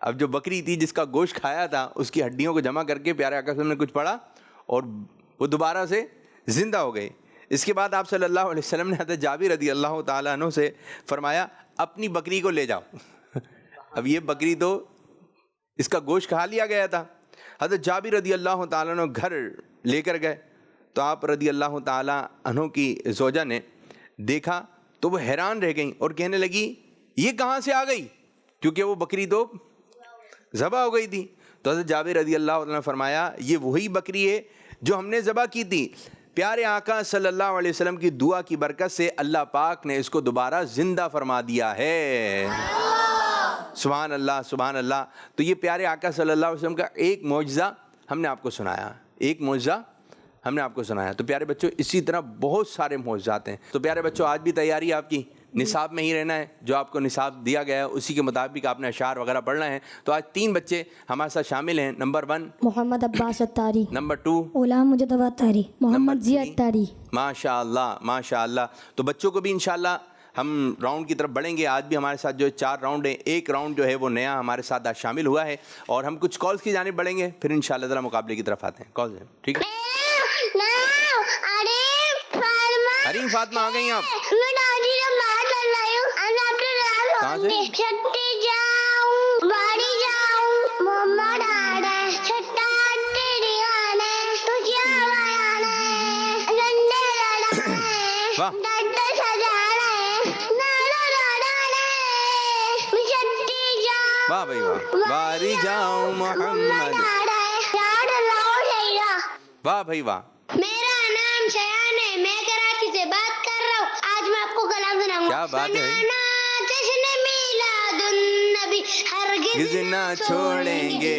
اب جو بکری تھی جس کا گوشت کھایا تھا اس کی ہڈیوں کو جمع کر کے پیارے آقا صلی اللہ علیہ وسلم نے کچھ پڑھا اور وہ دوبارہ سے زندہ ہو گئی. اس کے بعد آپ صلی اللہ علیہ وسلم نے حضرت جابر رضی اللہ تعالیٰ عنہ سے فرمایا اپنی بکری کو لے جاؤ. اب یہ بکری تو اس کا گوشت کھا لیا گیا تھا. حضرت جابر رضی اللہ تعالیٰ عنہ گھر لے کر گئے تو آپ رضی اللہ تعالیٰ عنہ کی زوجہ نے دیکھا تو وہ حیران رہ گئیں اور کہنے لگی یہ کہاں سے آ گئی, کیونکہ وہ بکری تو ذبح ہو گئی تھی. تو حضرت جابر رضی اللہ عنہ نے فرمایا یہ وہی بکری ہے جو ہم نے ذبح کی تھی. پیارے آقا صلی اللہ علیہ وسلم کی دعا کی برکت سے اللہ پاک نے اس کو دوبارہ زندہ فرما دیا ہے. سبحان اللہ سبحان اللہ. تو یہ پیارے آقا صلی اللہ علیہ وسلم کا ایک معجزہ ہم نے آپ کو سنایا, ایک معجزہ ہم نے آپ کو سنایا. تو پیارے بچوں اسی طرح بہت سارے معجزات ہیں. تو پیارے بچوں آج بھی تیاری آپ کی نصاب میں ہی رہنا ہے, جو آپ کو نصاب دیا گیا ہے اسی کے مطابق آپ نے اشعار وغیرہ پڑھنا ہے. تو آج 3 بچے ہمارے ساتھ شامل ہیں. نمبر 1 محمد عباس اتاری. نمبر 2 غلام مجدب اتاری. محمد ضیاء اتاری. ماشاء اللہ ماشاء اللہ. تو بچوں کو بھی انشاءاللہ ہم راؤنڈ کی طرف بڑھیں گے. آج بھی ہمارے ساتھ جو 4 راؤنڈ ہیں, ایک راؤنڈ جو ہے وہ نیا ہمارے ساتھ آج شامل ہوا ہے اور ہم کچھ کالز کی جانب بڑھیں گے, پھر انشاءاللہ ذرا مقابلے کی طرف آتے ہیں. کالز ہیں ٹھیک ہے. حریم فاطمہ آ گئی آپ کہاں سے؟ واہ بھائی واہ. باری جاؤں محمد. واہ بھائی واہ. میرا نام شیان ہے, میں کراچی سے بات کر رہا ہوں. آج میں آپ کو کلام سناؤں گا. کیا بات ہے بھائی. جشن میلاد النبی ہرگز نہ چھوڑیں گے,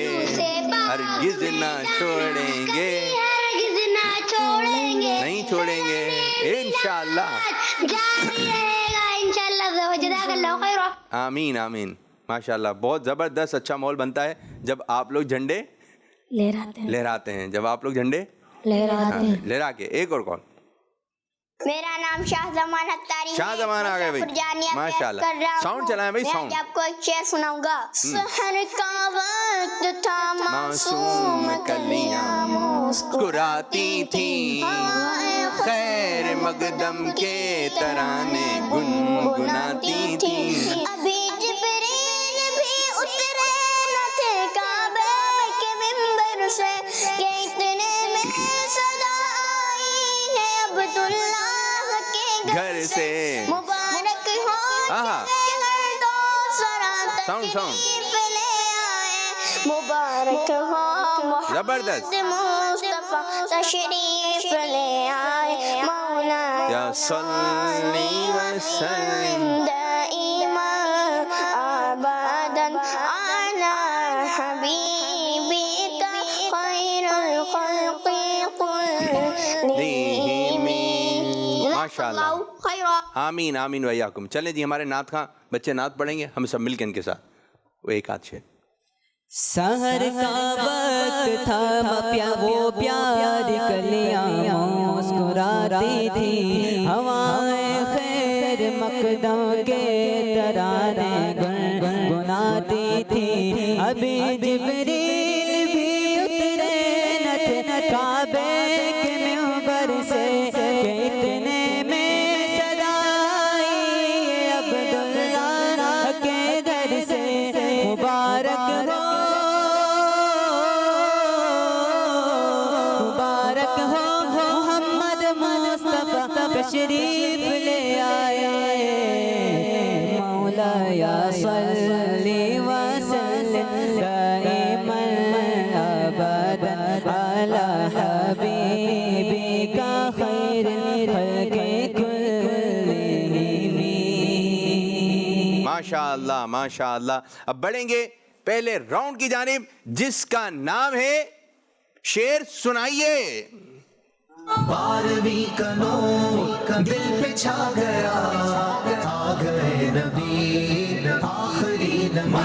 ہرگز نہ چھوڑیں گے, ہرگز نہ چھوڑیں گے, نہیں چھوڑیں گے انشاءاللہ. جاری رہے گا انشاءاللہ. جزاک اللہ خیر. آمین آمین. ماشاءاللہ بہت زبردست اچھا ماحول بنتا ہے جب آپ لوگ جھنڈے لہراتے ہیں, جب آپ لوگ جھنڈے لہرا کے. ایک اور کون. میرا نام شاہ زمان اتاری. شاہ زمان آ گئے بھائی ماشاءاللہ. ساؤنڈ چلائیں بھائی ساؤنڈ. میں آپ کو ایک شعر سناؤں گا. سحر کا وقت تھا معصوم کلیاں مسکراتی تھی, خیر مقدم کے ترانے گنگناتی تھی. ابھی جبریل بھی اترے نہ تھے کعبے کے منبر سے, کہ اتنے میں صدا آئی ہے عبداللہ کے گھر سے. مبارک ہو ہر دوسرا تشریف لے آئے. مبارک ہو زبردست. مصطفیٰ تشریف لے آئے. مولا یا صلی وسلم دائما ابدا علی حبیبک خیر الخلق کلہم. ماشاءاللہ. آمین آمین ویاکم. چلیں جی ہمارے نعت خواں بچے نعت پڑھیں گے, ہم سب مل کے ان کے ساتھ وہ ایک آدھ شعر. سحر کا وقت تھا وہ پیاری کلیاں مسکراتی تھی, ہوائیں خیر مقدم کے ترانے گنگناتی تھی. ابھی جبریل بھی اترے نہ تھے کعبے کے منبر سے, کہ اتنے میں صدا آئی عبداللہ کے گھر سے. مبارک ہو محمد مصطفیٰ تشریف لے آئے. مولا یا صلی وسلم دائما ابدا علی حبیبک خیر الخلق کلہم. ماشاءاللہ ماشاءاللہ. اب بڑھیں گے پہلے راؤنڈ کی جانب جس کا نام ہے شعر سنائیے. 12ویں کا نور دل پہ چھا گیا, آ گئے نبی آخری نبی.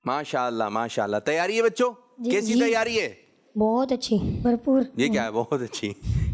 ماشاءاللہ ماشاءاللہ. تیاری ہے بچوں؟ کیسی تیاری ہے؟ بہت اچھی, بھرپور. یہ کیا ہے بہت اچھی,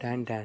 10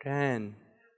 10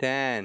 10।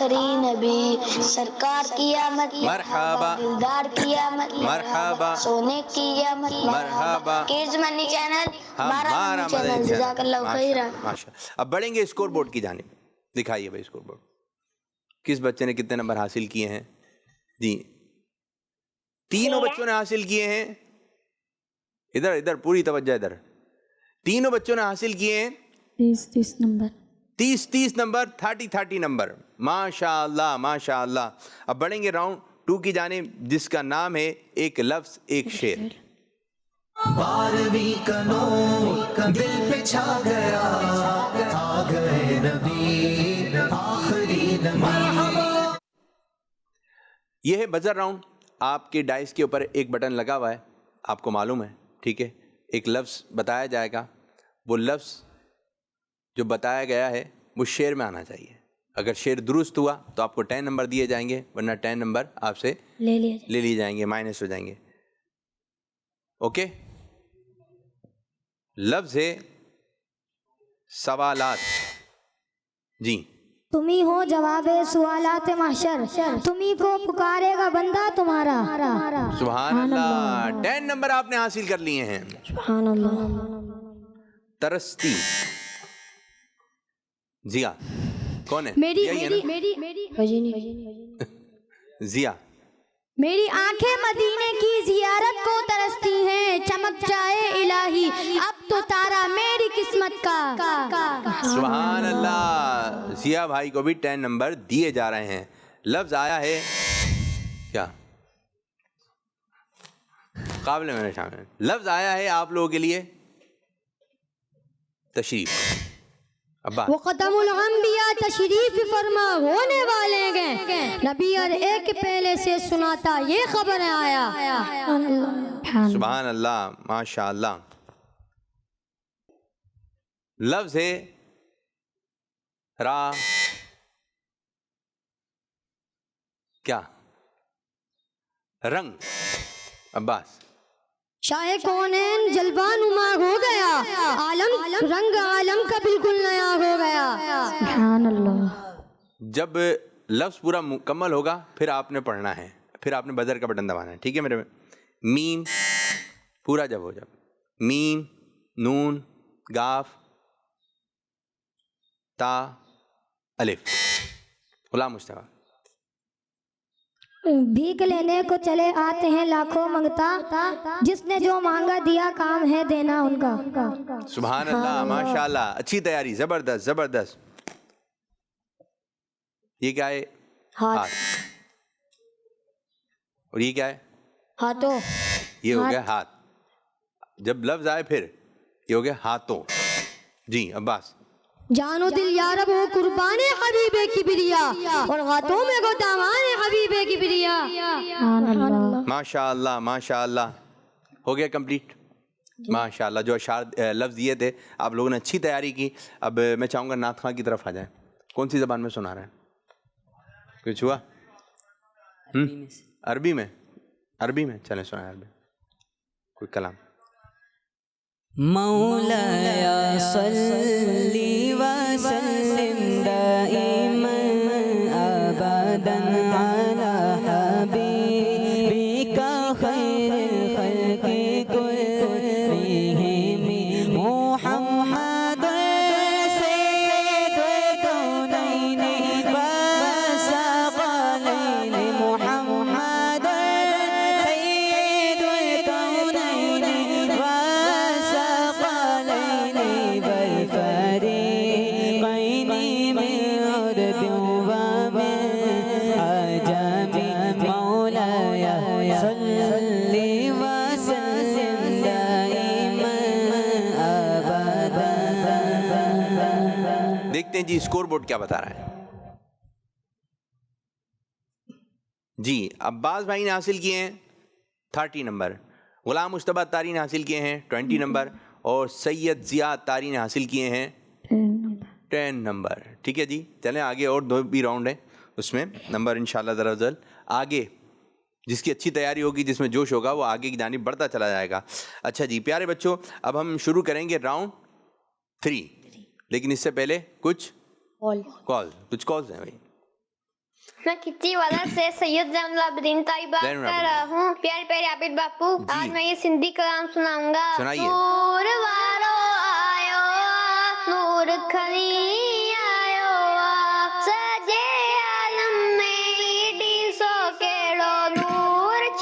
آخری نبی، سرکار کی آمد مرحبا، دلدار کی آمد مرحبا، سونے کی آمد مرحبا، کیز منی چینل ہمارا چینل، مدنی جزاک اللہ خیرہ۔ ماشاء اللہ۔ اب بڑھیں گے اسکور بورڈ کی جانب، دکھائیے بھائی اسکور بورڈ، کس بچے نے کتنے نمبر حاصل کیے ہیں؟ جی تینوں بچوں نے حاصل کیے ہیں، ادھر ادھر پوری توجہ ادھر، تینوں بچوں نے حاصل کیے ہیں 30 نمبر، 30 نمبر، 30 نمبر، ماشاء اللہ ماشاء اللہ۔ اب بڑھیں گے راؤنڈ 2 کی جانب، جس کا نام ہے ایک لفظ ایک شعر۔ 12ویں کا نور دل پہ چھا گیا، آ گئے نبی آخری نبی۔ یہ ہے بزر راؤنڈ، آپ کے ڈائس کے اوپر ایک بٹن لگا ہوا ہے، آپ کو معلوم ہے، ٹھیک ہے، ایک لفظ بتایا جائے گا، وہ لفظ جو بتایا گیا ہے وہ شعر میں آنا چاہیے، اگر شعر درست ہوا تو آپ کو 10 نمبر دیے جائیں گے، ورنہ 10 نمبر آپ سے لے لیے جائیں گے، مائنس ہو جائیں گے، اوکے۔ لفظ ہے سوالات، جی تمہیں ہو جواب سوالات محشر، تمہیں کو پکارے گا بندہ تمہارا۔ سبحان اللہ، 10 نمبر آپ نے حاصل کر لیے ہیں۔ سبحان اللہ۔ ترستی، ضیا کون ہے؟ میری یہی ہے نا؟ ضیا، میری آنکھیں مدینے کی زیارت کو ترستی ہیں، چمک جائے الہی اب تو تارا میری قسمت کا۔ سبحان اللہ، ضیا بھائی کو بھی 10 نمبر دیے جا رہے ہیں۔ لفظ آیا ہے کیا؟ قابل میں نے شامل، لفظ آیا ہے آپ لوگوں کے لیے تشریف۔ ابا وہ ختم الانبیاء تشریف فرما ہونے والے گئے، نبی اور ایک پہلے سے سناتا یہ خبر آیا۔ سبحان اللہ ماشاء اللہ۔ لفظ ہے را، کیا؟ رنگ۔ عباس، شاہ کونین جلوہ نما ہو گیا، عالم رنگ عالم کا بالکل نیا ہو گیا۔ سبحان اللہ۔ جب لفظ پورا مکمل ہوگا پھر آپ نے پڑھنا ہے، پھر آپ نے بزر کا بٹن دبانا ہے، ٹھیک ہے میرے میں؟ میم پورا جب ہو جب، میم، نون، گاف، تا، الف۔ غلام مصطفیٰ، بھیک لینے کو چلے آتے ہیں لاکھوں منگتا، جس نے جو مانگا دیا کام ہے دینا ان کا۔ سبحان اللہ ماشاء اللہ، اچھی تیاری، زبردست زبردست۔ یہ کیا ہے؟ ہاتھ۔ اور یہ کیا ہے؟ ہاتھوں۔ یہ ہو گیا ہاتھ۔ جب لفظ آئے پھر یہ ہو گیا ہاتھوں۔ جی عباس، جانو دل یارب ہو قربان حبیب کبریا، اور ہاتھوں میں گو دامان حبیب کبریا۔ ماشاء اللہ ماشاء اللہ، ہو گیا کمپلیٹ ماشاء اللہ۔ جو اشعار لفظ دیے تھے آپ لوگوں نے اچھی تیاری کی۔ اب میں چاہوں گا نعت خواں کی طرف آ جائیں، کون سی زبان میں سنا رہے ہیں؟ کچھ ہوا؟ عربی میں؟ عربی میں چلیں سنائیں، عربی کوئی کلام۔ مولایا صلی وسلم دائما ابدا علی حبیبک خیر الخلق كلهم محمد سید الکونین والثقلین، محمد سید الکونین والثقلین والفریقین من عرب ومن عجم، مولاي صل وسلم دائما ابدا۔ دیکھتے ہیں جی اسکور بورڈ کیا بتا رہا ہے۔ جی عباس بھائی نے حاصل کیے ہیں 30 نمبر، غلام مصطفیٰ تاری نے حاصل کیے ہیں 20 نمبر، اور سید ضیاء تاری نے حاصل کیے ہیں 10 نمبر۔ ٹھیک ہے جی، چلیں آگے، اور 2 بھی راؤنڈ ہیں، اس میں نمبر انشاءاللہ ذرا ذل آگے، جس کی اچھی تیاری ہوگی، جس میں جوش ہوگا، وہ آگے کی جانب بڑھتا چلا جائے گا۔ اچھا جی پیارے بچوں، اب ہم شروع کریں گے راؤنڈ 3، لیکن اس سے پہلے کچھ کچھ کالز ہیں بھائی۔ میں کھچی والا سے سید زین العابدین طیب بات کر رہا ہوں. پیارے پیارے عابد باپو, آج میں یہ سندھی کلام سناؤں گا. سنائیے. نور وارو آیو نور کھلی آیو سجے عالم میں ڈی سو کیڑو نور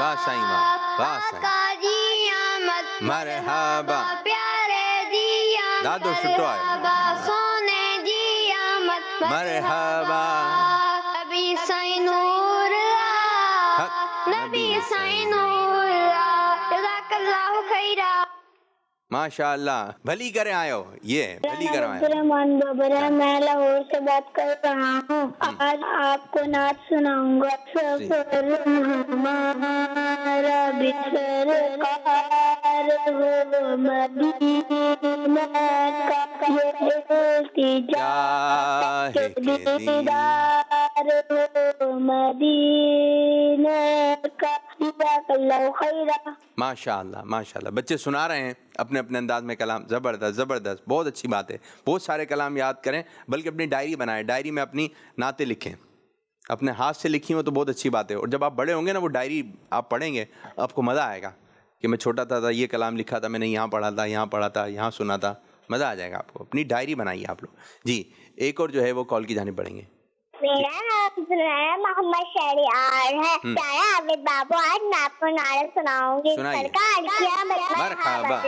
واہ سائیں واہ, واہ سائیں. آقا جی آمد مرحبا. پیارے جی آمد دادو سٹو آئے. مرحبا. سونے جی آمد مرحبا. نبی سائیں نور آ, نبی سائیں نور آ. جزاک اللہ خیرہ. ماشاء اللہ, بھلی کریں آئے ہو, یہ بھلی کریں آئے ہو. رحمان بابرہ, میں لاہور سے بات کر رہا ہوں. آج آپ کو نعت سناؤں گا. سفر ہمارا بسرکار ہو مدینہ کا, یہ التجا ہے کہ دیدار ہو مدینہ کا. جزاک اللہ خیرہ. ماشاء اللہ ماشاء اللہ. بچے سنا رہے ہیں اپنے اپنے انداز میں کلام. زبردست زبردست, بہت اچھی بات ہے. بہت سارے کلام یاد کریں, بلکہ اپنی ڈائری بنائیں, ڈائری میں اپنی نعتیں لکھیں. اپنے ہاتھ سے لکھی ہوں تو بہت اچھی بات ہے. اور جب آپ بڑے ہوں گے نا, وہ ڈائری آپ پڑھیں گے, آپ کو مزہ آئے گا کہ میں چھوٹا تھا یہ کلام لکھا تھا, میں نے یہاں پڑھا تھا, یہاں پڑھا تھا, یہاں سنا تھا. مزہ آ جائے گا آپ کو. اپنی ڈائری بنائیے آپ لوگ. جی, ایک اور جو ہے وہ کال کی جانب پڑھیں گے. میرا نام سنایا محمد شہریار ہے. پیارا عابد بابو, آج میں آپ کو نعت سناؤں گی. سنائیے. سرکار کیا مرحبا.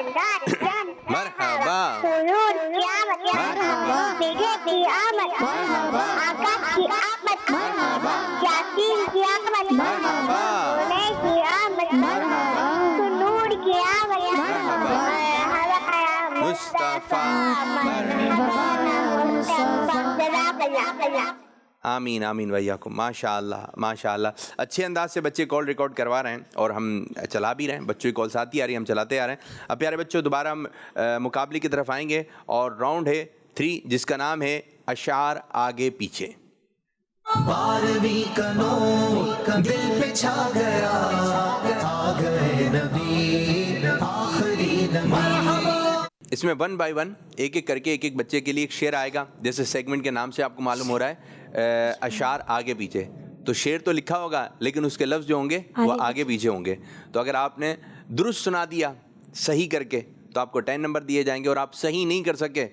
مرحبا. سرور کیا مرحبا. بیٹے کی آمد, مرحبا. آقا کی آمد, مرحبا. یاسین کی آمد, مرحبا. سونے کی آمد, سنور کی آمد, مرحبا. مصطفیٰ. آمین آمین ویاکم. ماشاء اللہ ماشاء اللہ. اچھے انداز سے بچے کال ریکارڈ کروا رہے ہیں اور ہم چلا بھی رہے ہیں. بچوں کی کالس آتی آ رہی ہیں, ہم چلاتے آ رہے ہیں. اب پیارے بچوں, دوبارہ ہم مقابلے کی طرف آئیں گے اور راؤنڈ ہے 3 جس کا نام ہے اشعار آگے پیچھے. 12ویں کا نور دل پہ چھا گیا, آ گئے نبی آخری نبی. اس میں 1 بائی 1 ایک ایک کر کے ایک ایک بچے کے لیے ایک شعر آئے گا. جیسے سیگمنٹ کے نام سے آپ کو معلوم ہو رہا ہے اشعار آگے پیچھے, تو شعر تو لکھا ہوگا لیکن اس کے لفظ جو ہوں گے وہ آگے پیچھے ہوں گے. تو اگر آپ نے درست سنا دیا صحیح کر کے تو آپ کو 10 نمبر دیے جائیں گے, اور آپ صحیح نہیں کر سکے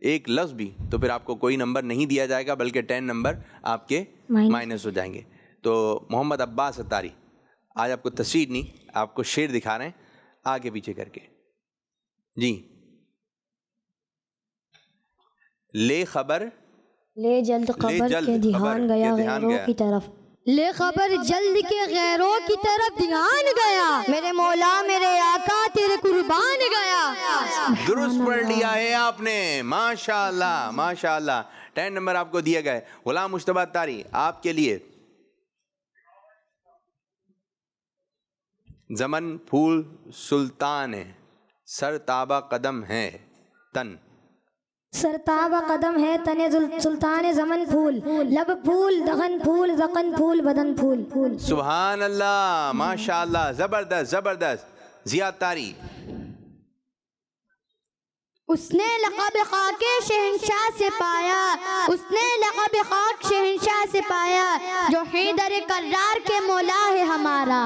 ایک لفظ بھی تو پھر آپ کو کوئی نمبر نہیں دیا جائے گا, بلکہ 10 نمبر آپ کے مائنس ہو جائیں گے. تو محمد عباس اتاری, آج آپ کو تصویر نہیں, آپ کو شعر دکھا رہے ہیں آگے پیچھے کر کے. جی, لے خبر لے جلد خبر کے دھیان گیا غیروں کی طرف. لے خبر جلد کے غیروں کی طرف دھیان گیا, میرے مولا میرے آقا تیرے قربان گیا. درست پڑھ لیا ہے آپ نے. ماشاء اللہ ماشاء اللہ. 10 نمبر آپ کو دیے گئے. غلام مشتبہ اتاری, آپ کے لیے زمن پھول سلطان ہے, سر تابہ قدم ہے تن. سرتابہ قدم ہے تن سلطان زمن پھول, لب پھول دغن پھول زقن پھول بدن پھول. سبحان اللہ ماشاء اللہ. زبردست زبردست. ضیاء تاری, اس نے لقب خاک شہنشاہ سے پایا, اس نے لقب خاک شہنشاہ سے پایا, جو حیدر کرار کے مولا ہے ہمارا.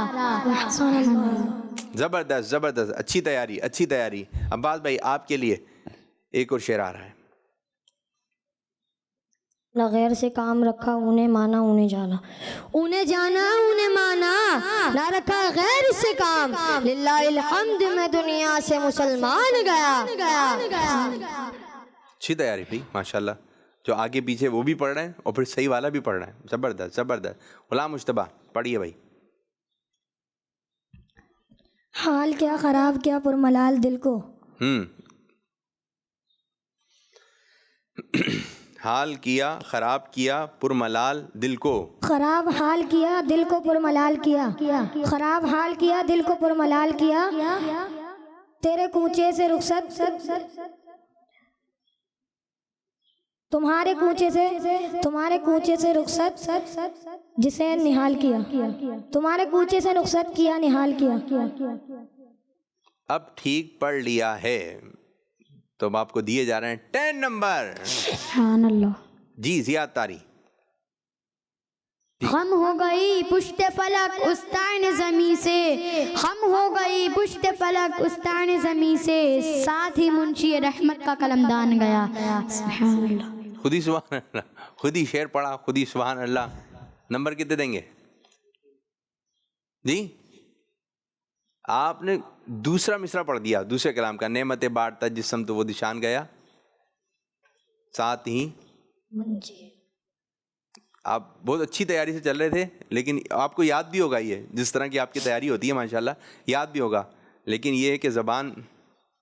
زبردست زبردست. اچھی تیاری اچھی تیاری. عباس بھائی, آپ کے لیے ایک اور شعر آ رہا ہے. نہ غیر سے کام رکھا انہیں مانا انہیں جانا, انہیں جانا انہیں مانا, نہ رکھا غیر سے کام, للہ الحمد میں دنیا سے مسلمان گیا. اچھی تیاری بھائی ماشاءاللہ. جو آگے پیچھے وہ بھی پڑھ رہے ہیں اور پھر صحیح والا بھی پڑھ رہے ہیں. زبردست زبردست. غلام مشتبہ پڑھیے بھائی. حال کیا خراب کیا پرملال دل کو, حال کیا خراب کیا پرملال دل کو, خراب حال کیا دل کو پرملال کیا, خراب حال کیا دل کو پرملال کیا, تیرے کوچے سے رخصت تمہارے کوچے سے رخصت جسے نہال کیا, تمہارے کوچے سے رخصت کیا نہال کیا. اب ٹھیک پڑھ لیا ہے تو اب آپ کو دیے جا رہے ہیں 10 نمبر. سبحان اللہ. جی ضیاء تاری. خم ہو گئی پشت فلک استعین زمیں سے، خم ہو گئی پشت فلک استعین زمیں سے، ساتھ ہی منشی رحمت کا قلمدان گیا. سبحان اللہ. خود ہی سبحان اللہ، خود ہی شعر پڑھا، خود ہی سبحان اللہ. نمبر کتنے دیں گے جی؟ آپ نے دوسرا مصرع پڑھ دیا دوسرے کلام کا، نعمت بانٹتا جسم تو وہ دشان گیا، ساتھ ہی آپ بہت اچھی تیاری سے چل رہے تھے، لیکن آپ کو یاد بھی ہوگا، یہ جس طرح کی آپ کی تیاری ہوتی ہے ماشاءاللہ یاد بھی ہوگا، لیکن یہ ہے کہ زبان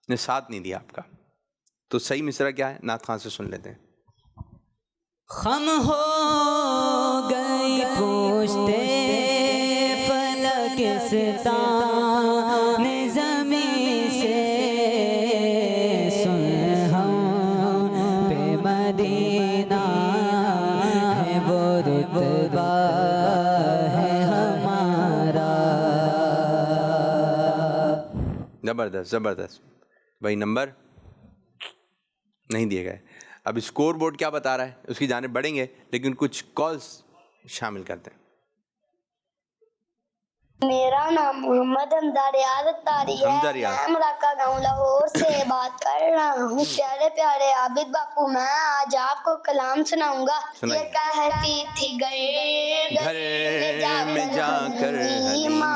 نے ساتھ نہیں دیا آپ کا. تو صحیح مصرع کیا ہے نعت خان سے سن لیتے ہیں. خم ہو گئی پشت فلک استعین زمیں سے، سن ہم پہ مدینہ ہے وہ رتبہ ہے ہمارا. زبردست زبردست. بھائی نمبر نہیں دیے گئے. اب اسکور بورڈ کیا بتا رہا ہے اس کی جانب بڑھیں گے، لیکن کچھ کالز شامل کرتے ہیں. میرا نام محمد حمزہ ریاض اتاری ہے. حمزہ ریاض. میں مراکہ گاؤں لاہور سے بات کر رہا ہوں. پیارے پیارے عابد باپو، میں آج آپ کو کلام سناؤں گا. یہ کہتی تھی گھر میں جا کر حلیمہ،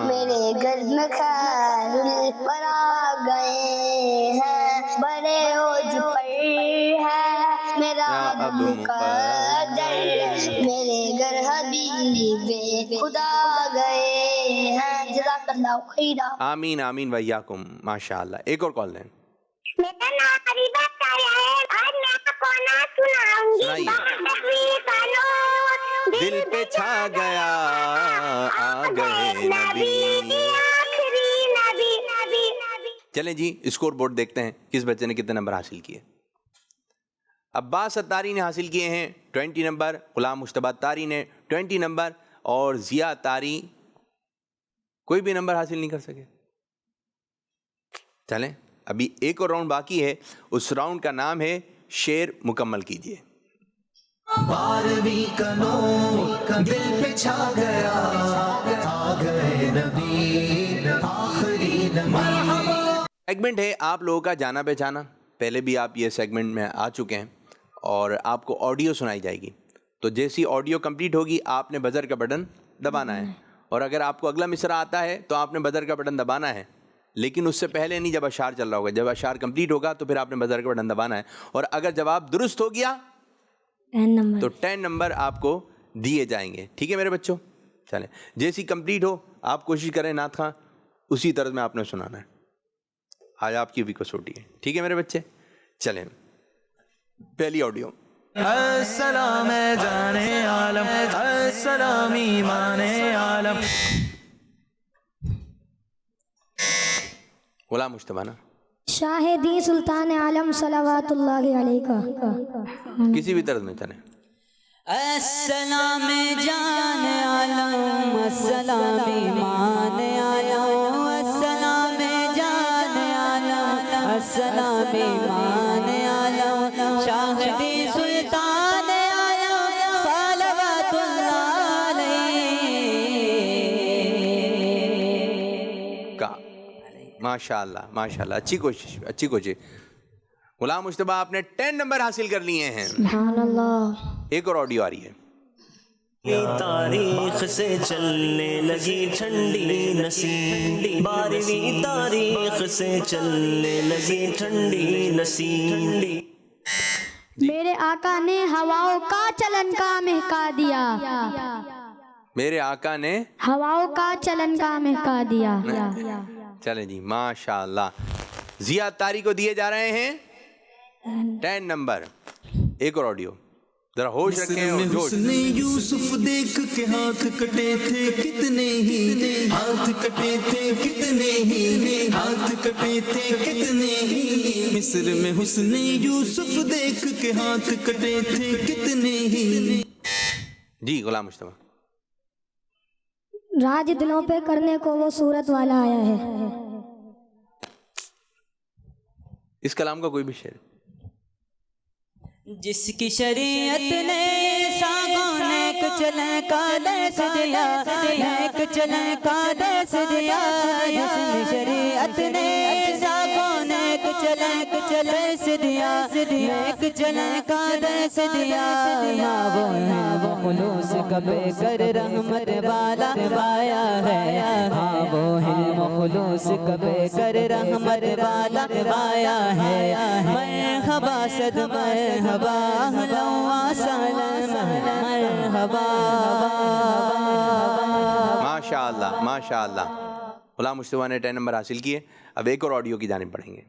میرے گھر میں خیر الورا گئے ہیں، بڑے عوج پر ہے میرا اب مقدر، میرے گھر حبیب خدا گئے ہیں. جزاک اللہ خیرہ. آمین آمین ویاکم. ماشاء اللہ. ایک اور کال دیں. میرا نام حبیبہ تارا ہے اور میں آپ کو نعت سناؤں گی. دل پہ چھا گیا آ گئے نبی. آخری نبی. چلیں جی اسکور بورڈ دیکھتے ہیں کس بچے نے کتنے نمبر حاصل کیے. عباس اتاری نے حاصل کیے ہیں 20 نمبر، غلام مشتبہ اتاری نے 20 نمبر، اور ضیاء اتاری کوئی بھی نمبر حاصل نہیں کر سکے. چلیں ابھی ایک اور راؤنڈ باقی ہے، اس راؤنڈ کا نام ہے شعر مکمل کیجئے. 12ویں کا نور دل پہ چھا گیا، آ گئے نبی آخری نبی. سیگمنٹ ہے آپ لوگوں کا جانا پہچانا. پہلے بھی آپ یہ سیگمنٹ میں آ چکے ہیں اور آپ کو آڈیو سنائی جائے گی. تو جیسی آڈیو کمپلیٹ ہوگی آپ نے بزر کا بٹن دبانا ہے، اور اگر آپ کو اگلا مصرع آتا ہے تو آپ نے بزر کا بٹن دبانا ہے، لیکن اس سے پہلے نہیں، جب اشعار چل رہا ہوگا. جب اشعار کمپلیٹ ہوگا تو پھر آپ نے بزر کا بٹن دبانا ہے، اور اگر جواب درست ہو گیا تو 10 نمبر آپ کو دیے جائیں گے. ٹھیک ہے میرے بچوں؟ چلیں جیسی کمپلیٹ ہو آپ کوشش کریں نعت خواں اسی طرز میں آپ نے سنانا ہے. آج آپ کی بھی کسوٹی ہے. ٹھیک ہے میرے بچے؟ چلیں پہلی آڈیو. السلام جانے عالم، السلام ایمان عالم. غلام مشتبہ نا شاہدی سلطان عالم صلوات اللہ علیہ کا. کسی بھی طرز میں چلیں. السلام جان عالم، السلام ایمان عالم، السلام جان عالم، السلام ایمان عالم، شاہدی سلطان عالم صلوات اللہ علیہ کا. ماشاء اللہ ماشاء اللہ، اچھی کوشش اچھی کوشش. غلام مشتبہ آپ نے 10 نمبر حاصل کر لیے ہیں. سبحان اللہ. ایک اور آڈیو آ رہی ہے. تاریخ سے چلنے لگی ٹھنڈی نسیم، 12ویں تاریخ سے چلنے لگی ٹھنڈی نسیم. میرے آقا نے ہواؤں کا چلن کا مہکا دیا، میرے آقا نے ہواؤں کا چلن کا مہکا دیا. چلیں جی ماشاء اللہ. ضیاء اتاری کو دیے جا رہے ہیں 10 نمبر. ایک اور آڈیو، ذرا ہوش رکھیں اور جوش. یوسف دیکھ کے ہاتھ کٹے تھے کتنے ہی، ہاتھ کٹے تھے کتنے ہی، ہاتھ کٹے تھے کتنے ہی. مصر میں حسن یوسف دیکھ کے ہاتھ کٹے تھے کتنے ہی. جی غلام مشتبہ. راج دلوں پہ کرنے کو وہ صورت والا آیا ہے. اس کلام کا کوئی بھی شعر. جس کی شریعت نے ساگوں نیک چلے کا درس دیا نیک چلے کا درس دیا حسن شریعت نے ساگوں نیک چلے درس دیا نیک چلے کا درس دیا ہاں وہ ہے وہ خلوص کبے کر رحمت والا آیا ہے ہاں وہ علم خلوص کبے کر رحمت والا آیا ہے مرحبا صد مرحبا اہلا و سہلا مرحبا ماشاءاللہ ماشاءاللہ. غلام مصطفیٰ نے 10 نمبر حاصل کیے. اب ایک اور آڈیو کی جانب بڑھیں گے.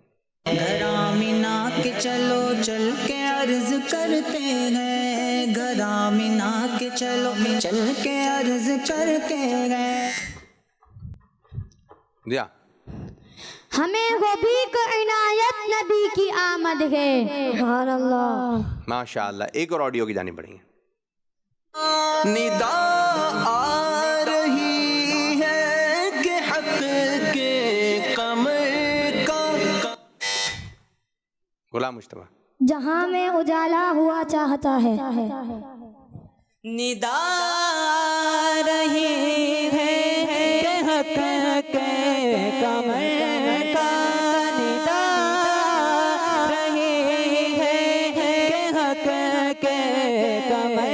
گھر آمینہ کے چلو چل کے عرض کرتے ہیں گھر آمینہ کے چلو چل کے عرض کرتے ہیں. دیا ہمیں وہ بھی کو عنایت نبی کی آمد ہے سبحان اللہ. ماشاءاللہ. ایک اور آڈیو کی جانب بڑھیں گے. ندا آ رہی ہے کہ حق کے قمر کا غلام مصطفیٰ. جہاں میں اجالا ہوا چاہتا ہے ندا رہی ہے کہ حق کے قمر کا ندا رہی ہے کہ حق کے قمر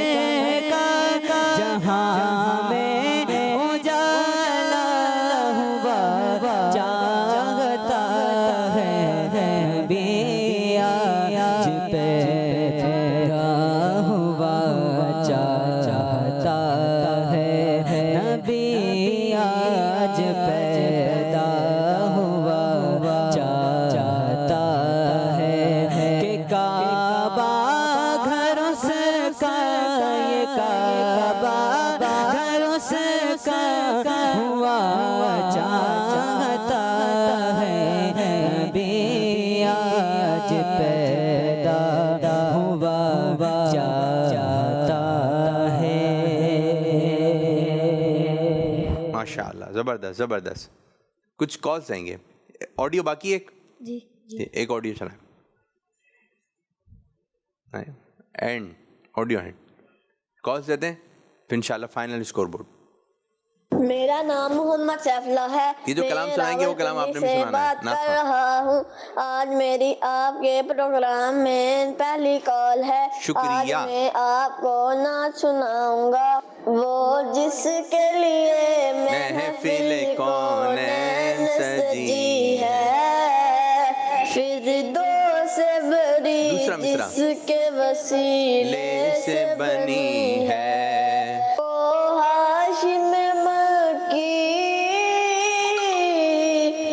کا جہاں میں اجالا ہوا چاہتا ہے بھی آج پیدا ہوا چاہتا ہے نبی آج پیدا ہوا چاہتا ہے کہ کعبہ گھر اس کا یہ کعبہ گھر اس کا ہوا چاہتا ہے نبی آج پیدا ہوا چاہتا ہے. ماشاءاللہ. زبردست زبردست. کچھ کالز آئیں گے. آڈیو باقی ایک جی ایک آڈیو چلائیں. اینڈ آڈیو اینڈ کالز دیتے ہیں پھر انشاءاللہ فائنل اسکور بورڈ. میرا نام محمد سیف اللہ ہے. یہ جو کلام سنائیں گے وہ کلام آپ نے بھی سنانا ہے. بات کر رہا ہوں. آج میری آپ کے پروگرام میں پہلی کال ہے. شکریہ. آج میں آپ کو نعت سناؤں گا. وہ جس کے لیے محفل کونین سجی ہے فردوس بری دوسرا مصرع. جس کے وسیلے لے سے بنی ہے ہاشم مکی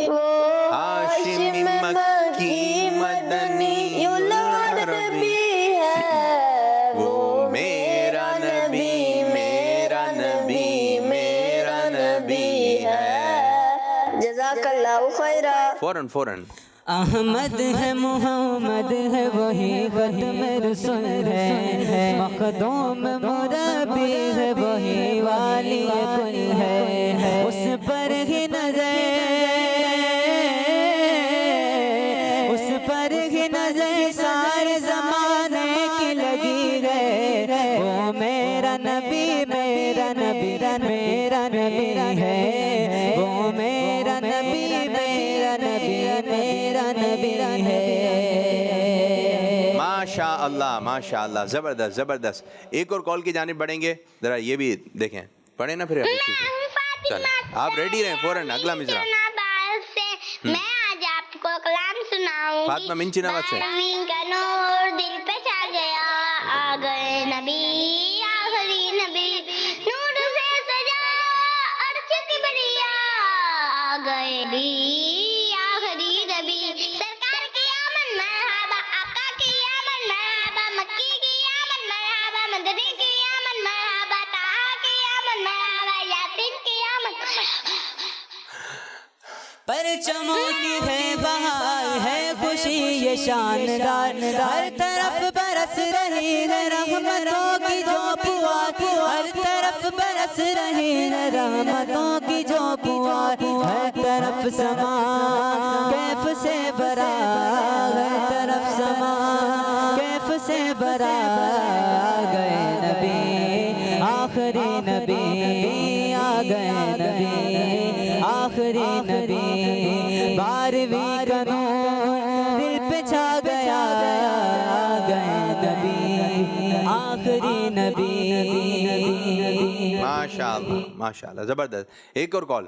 وہ ہاشم مکی مدنی عربی ہے وہ میرا نبی میرا نبی میرا نبی ہے. جزاک اللہ خیرا. فوراً احمد ہے محمد ہے وہی ختم رسول ہے مخدوم مربی ہے وہی والی کل ہے اس پر ہی نظر اس پر ہی نظر سارے زمانے کی لگی ہے. وہ میرا نبی میرا نبی میرا نبی ہے وہ میرا نبی میرا نبی میرا نبی ہے. ماشاءاللہ ماشاءاللہ. زبردست زبردست. ایک اور کال کی جانب بڑھیں گے. ذرا یہ بھی دیکھیں پڑھیں نا پھر چلیں آپ ریڈی رہیں. فوراً اگلا مصرع. میں آج آپ کو کلام سناؤں گی. فاطمہ من چناوت سے. بارہویں کا نور دل پہ چھا گیا آ گئے نبی آخری نبی نور سے سجا عرش کی بڑیا آ گئے بھی آخری نبی. سرکار کی آمد مرحبا آقا کی آمد مرحبا مکی کی آمد مرحبا مدنی کی آمد مرحبا طہا کی آمد مرحبا یاسین کی آمد مرحبا. پرچموں کی ہے بہار ہے خوشی یہ شاندار ہر طرف برس رہی ہے رحمتوں کی جو پوار ہر طرف برس رہی ہے رحمتوں کی جو پوار ہر طرف سما کیف سے برا ہر طرف سما کیف سے برا گئے نبی آخری نبی 12ویں کا نور دل پہ چھا گیا آ گئے نبی آخری نبی ماشاءاللہ زبردست. ایک اور کال.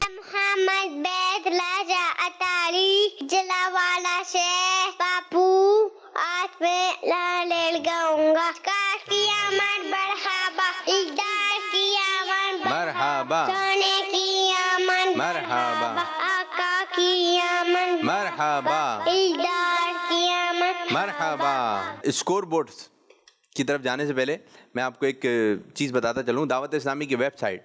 محمد بیت لاجا اتاری جلاوالا سے باپو آج میں لال گاؤں گا. کاش کی آمد مرحبا اقدار کی آمد مرحبا سونے کی آمد مرحبا آقا کی آمد مرحبا اقدار کی آمد مرحبا. اسکور بورڈز کی طرف جانے سے پہلے میں آپ کو ایک چیز بتاتا چلوں. دعوت اسلامی کی ویب سائٹ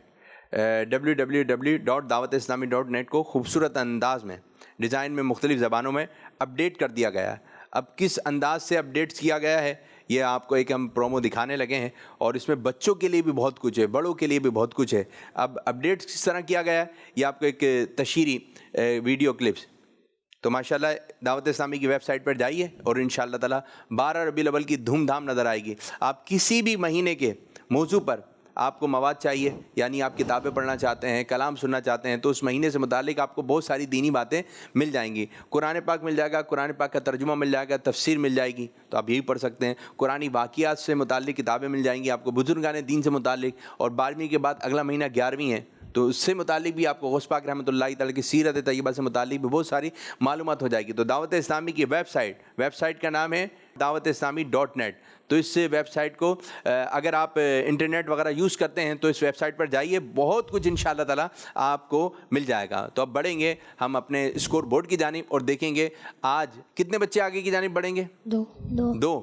www.dawatislami.net کو خوبصورت انداز میں ڈیزائن میں مختلف زبانوں میں اپڈیٹ کر دیا گیا ہے. اب کس انداز سے اپڈیٹس کیا گیا ہے یہ آپ کو ایک ہم پرومو دکھانے لگے ہیں, اور اس میں بچوں کے لیے بھی بہت کچھ ہے, بڑوں کے لیے بھی بہت کچھ ہے. اب اپڈیٹس کس طرح کیا گیا ہے یہ آپ کو ایک تشہیری ویڈیو کلپس. تو ماشاءاللہ دعوت اسلامی کی ویب سائٹ پر جائیے اور انشاءاللہ تعالی 12 ربیع الاول کی دھوم دھام نظر آئے گی. آپ کسی بھی مہینے کے موضوع پر آپ کو مواد چاہیے, یعنی آپ کتابیں پڑھنا چاہتے ہیں, کلام سننا چاہتے ہیں, تو اس مہینے سے متعلق آپ کو بہت ساری دینی باتیں مل جائیں گی. قرآن پاک مل جائے گا, قرآن پاک کا ترجمہ مل جائے گا, تفسیر مل جائے گی تو آپ یہی پڑھ سکتے ہیں. قرآنی واقعات سے متعلق کتابیں مل جائیں گی آپ کو, بزرگان دین سے متعلق, اور 12ویں کے بعد اگلا مہینہ 11ویں ہے تو اس سے متعلق بھی آپ کو غوث پاک رحمۃ اللہ تعالی کی سیرت طیبہ سے متعلق بھی بہت ساری معلومات ہو جائے گی. تو دعوت اسلامی کی ویب سائٹ کا نام ہے dawatislami.net. تو اس ویب سائٹ کو اگر آپ انٹرنیٹ وغیرہ یوز کرتے ہیں تو اس ویب سائٹ پر جائیے, بہت کچھ انشاءاللہ تعالی آپ کو مل جائے گا. تو اب بڑھیں گے ہم اپنے اسکور بورڈ کی جانب اور دیکھیں گے آج کتنے بچے آگے کی جانب بڑھیں گے. 2.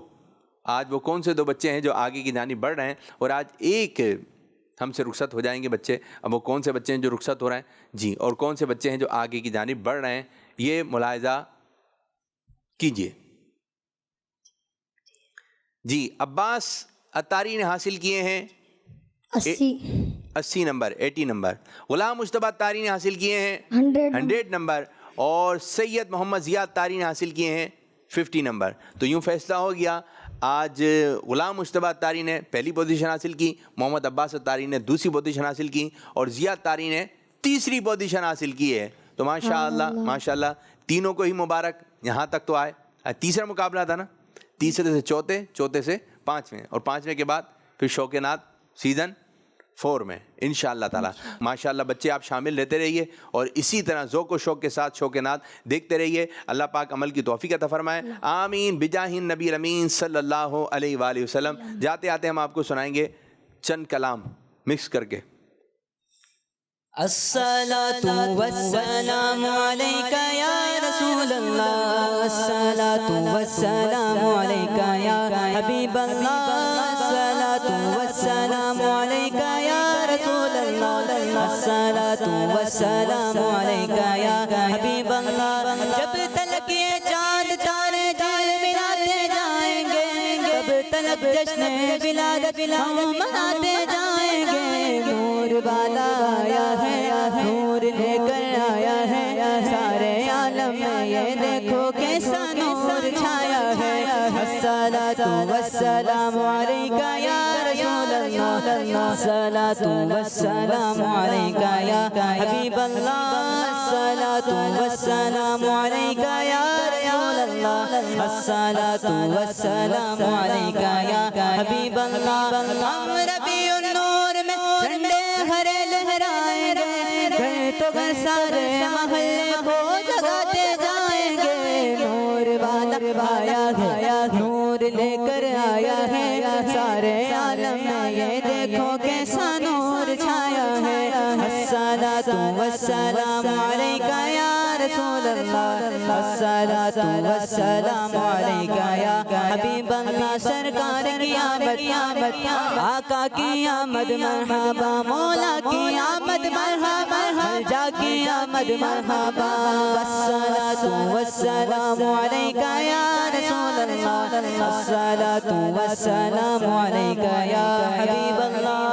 آج وہ کون سے 2 بچے ہیں جو آگے کی جانب بڑھ رہے ہیں, اور آج ایک ہم سے رخصت ہو جائیں گے بچے. اب وہ کون سے بچے ہیں جو رخصت ہو رہے ہیں جی, اور کون سے بچے ہیں جو آگے کی جانب بڑھ رہے ہیں یہ ملاحظہ کیجئے. جی عباس اتاری نے حاصل کیے ہیں 80 نمبر 80 نمبر. غلام مجتبی اتاری نے حاصل کیے ہیں 100 نمبر, اور سید محمد ضیاء اتاری نے حاصل کیے ہیں 50 نمبر. تو یوں فیصلہ ہو گیا, آج غلام مجتبی اتاری نے پہلی پوزیشن حاصل کی, محمد عباس اتاری نے دوسری پوزیشن حاصل کی, اور ضیاء اتاری نے تیسری پوزیشن حاصل کی ہے. تو ماشاءاللہ تینوں کو ہی مبارک. یہاں تک تو آئے. تیسرا مقابلہ تھا نا, تیسرے سے چوتھے, چوتھے سے پانچویں, اور پانچویں کے بعد پھر شوق نعت سیزن 4 میں انشاءاللہ تعالی. ماشاءاللہ بچے آپ شامل رہتے رہیے اور اسی طرح ذوق و شوق کے ساتھ شوق نعت دیکھتے رہیے. اللہ پاک عمل کی توفیق عطا فرمائے, آمین بجاہ النبی الامین صلی اللہ علیہ وآلہ وسلم. جاتے آتے ہم آپ کو سنائیں گے چند کلام مکس کر کے. الصلاة والسلام عليك يا رسول الله, الصلاة والسلام عليك يا حبيب الله, الصلاة والسلام عليك يا رسول الله, الصلاة والسلام عليك يا حبيب الله. جب تلک یہ چاند تارے جل ملاتے جائیں گے, جب تلک جشن ولادت ہم مناتے جائیں گے. نور والا آیا ہے, نور لے کر آیا ہے, سارے عالم میں یہ دیکھو کیسا نور چھایا ہے. الصلاة والسلام علیک یا رسول اللہ, الصلاة والسلام علیک یا حبیب اللہ, الصلاة والسلام علیک یا رسول اللہ, الصلاة والسلام علیک یا حبیب اللہ. ہم ربیع النور میں جھنڈے ہرے لہرائیں گے, گھر تو گھر سارے محلے کو جگاتے جائیں گے. نور والا آیا ہے, نور لے کر آیا ہے, سارے عالم میں یہ دیکھو کیسا نور چھایا ہے. الصلاة والسلام علیک یا رسول اللہ, الصلاة والسلام علیک یا حبیب اللہ. سرکار کی آمد, آقا کی آمد مرحبا, مولا کی آمد مرحبا, جا کی آمد مرحبا. الصلاة والسلام علیک یا رسول اللہ, الصلاة والسلام علیک یا حبیب اللہ.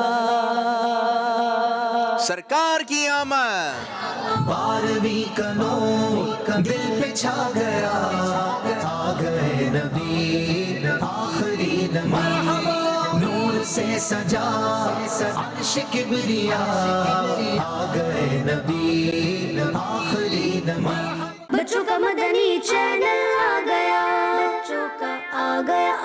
سرکار کی آمد. 12ویں کا نور دل پہ چھا گیا, آ گئے نبی آخری نبی. نور سے سجا عرش کبریا آ گئے نبی آخری نبی. بچوں کا مدنی چینل آ گیا, بچوں کا آ گیا